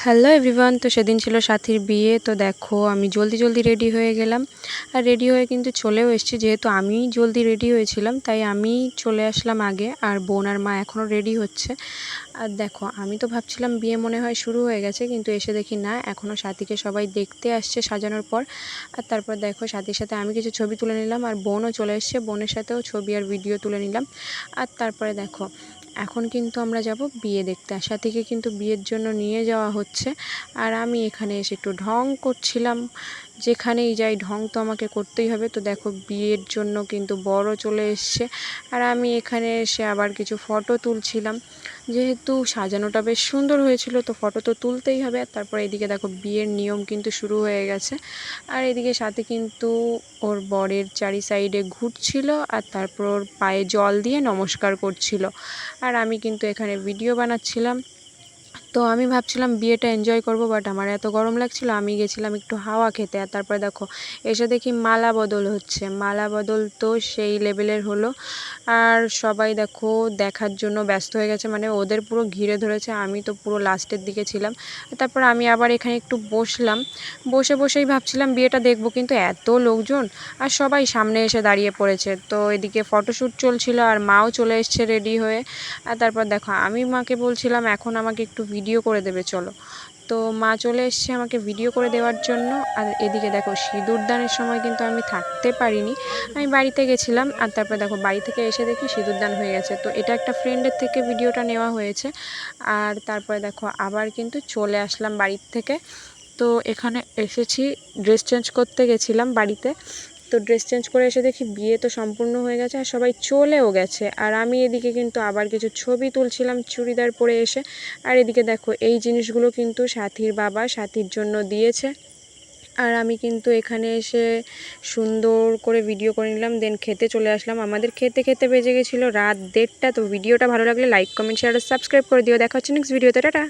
Hello everyone. তো সেদিন ছিল সাথীর বিয়ে। তো দেখো আমি জলদি রেডি হয়ে গেলাম, আর রেডি হয়ে কিন্তু চলেও এসেছি। যেহেতু আমি জলদি রেডি হয়েছিলাম তাই আমি চলে আসলাম আগে, আর বোন আর মা এখনও রেডি হচ্ছে। আর দেখো আমি তো ভাবছিলাম বিয়ে মনে হয় শুরু হয়ে গেছে, কিন্তু এসে দেখি না, এখনও সাথীকে সবাই দেখতে আসছে সাজানোর পর। আর তারপর দেখো সাথীর সাথে আমি কিছু ছবি তুলে নিলাম, আর বোনও চলে এসছে, বোনের সাথেও ছবি আর ভিডিও তুলে নিলাম। আর তারপরে দেখো এখন কিন্তু আমরা যাব বিয়ে দেখতে। আর সাথীকে কিন্তু বিয়ের জন্য নিয়ে যাওয়া হচ্ছে, আর আমি এখানে এসে একটু ঢং করছিলাম। যেখানেই যাই ঢং তো আমাকে করতেই হবে। তো দেখো বিয়ের জন্য কিন্তু বড় চলে এসছে, আর আমি এখানে এসে আবার কিছু ফটো তুলছিলাম। যেহেতু সাজানোটা বেশ সুন্দর হয়েছিল তো ফটো তো তুলতেই হবে। আর তারপর এদিকে দেখো বিয়ের নিয়ম কিন্তু শুরু হয়ে গেছে, আর এদিকে সাথে কিন্তু ওর বরের চারি সাইডে ঘুরছিল, আর তারপর ওর পায়ে জল দিয়ে নমস্কার করছিল, আর আমি কিন্তু এখানে ভিডিও বানাচ্ছিলাম। তো আমি ভাবছিলাম বিয়েটা এনজয় করব, বাট আমার এত গরম লাগছিল আমি গেছিলাম একটু হাওয়া খেতে। আর তারপরে দেখো এসে দেখি মালা বদল হচ্ছে। মালা বদল তো সেই লেভেলের হলো, আর সবাই দেখো দেখার জন্য ব্যস্ত হয়ে গেছে, মানে ওদের পুরো ঘিরে ধরেছে। আমি তো পুরো লাস্টের দিকে ছিলাম। তারপর আমি আবার এখানে একটু বসলাম, বসেই ভাবছিলাম বিয়েটা দেখব, কিন্তু এত লোকজন আর সবাই সামনে এসে দাঁড়িয়ে পড়েছে। তো এদিকে ফটোশ্যুট চলছিল, আর মাও চলে এসছে রেডি হয়ে। আর তারপর দেখো আমি মাকে বলছিলাম এখন আমাকে একটু ভিডিও করে দেবে চলো। তো মা চলে এসছে আমাকে ভিডিও করে দেওয়ার জন্য। আর এদিকে দেখো সিঁদুরদানের সময় কিন্তু আমি থাকতে পারিনি, আমি বাড়িতে গেছিলাম। আর তারপর দেখো বাড়ি থেকে এসে দেখি সিঁদুরদান হয়ে গেছে। তো এটা একটা ফ্রেন্ডের থেকে ভিডিওটা নেওয়া হয়েছে। আর তারপরে দেখো আবার কিন্তু চলে আসলাম বাড়ির থেকে। তো এখানে এসেছি, ড্রেস চেঞ্জ করতে গেছিলাম বাড়িতে। তো ড্রেস চেঞ্জ করে এসে দেখি বিয়ে তো সম্পূর্ণ হয়ে গেছে, আর সবাই চলেও গেছে। আর আমি এদিকে কিন্তু আবার কিছু ছবি তুলছিলাম চুড়িদার পরে এসে। আর এদিকে দেখো এই জিনিসগুলো কিন্তু সাথীর বাবা সাথীর জন্য দিয়েছে, আর আমি কিন্তু এখানে এসে সুন্দর করে ভিডিও করে নিলাম। দেন খেতে চলে আসলাম। আমাদের খেতে বেজে গেছিলো রাত 1:30। তো ভিডিওটা ভালো লাগলে লাইক কমেন্ট শেয়ার আর সাবস্ক্রাইব করে দিও। দেখা হচ্ছে নেক্সট ভিডিওতে। টাটা।